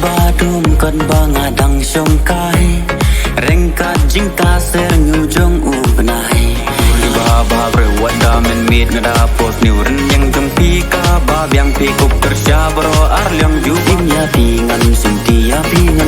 Badum kan bangadang songkai Rengkat jingka serngujong ubenai Baba berwada men mit ngadapos niuren yang jongpi ka babyang pikuk tersya bro arlyang jubing ya pingan sunti ya pingan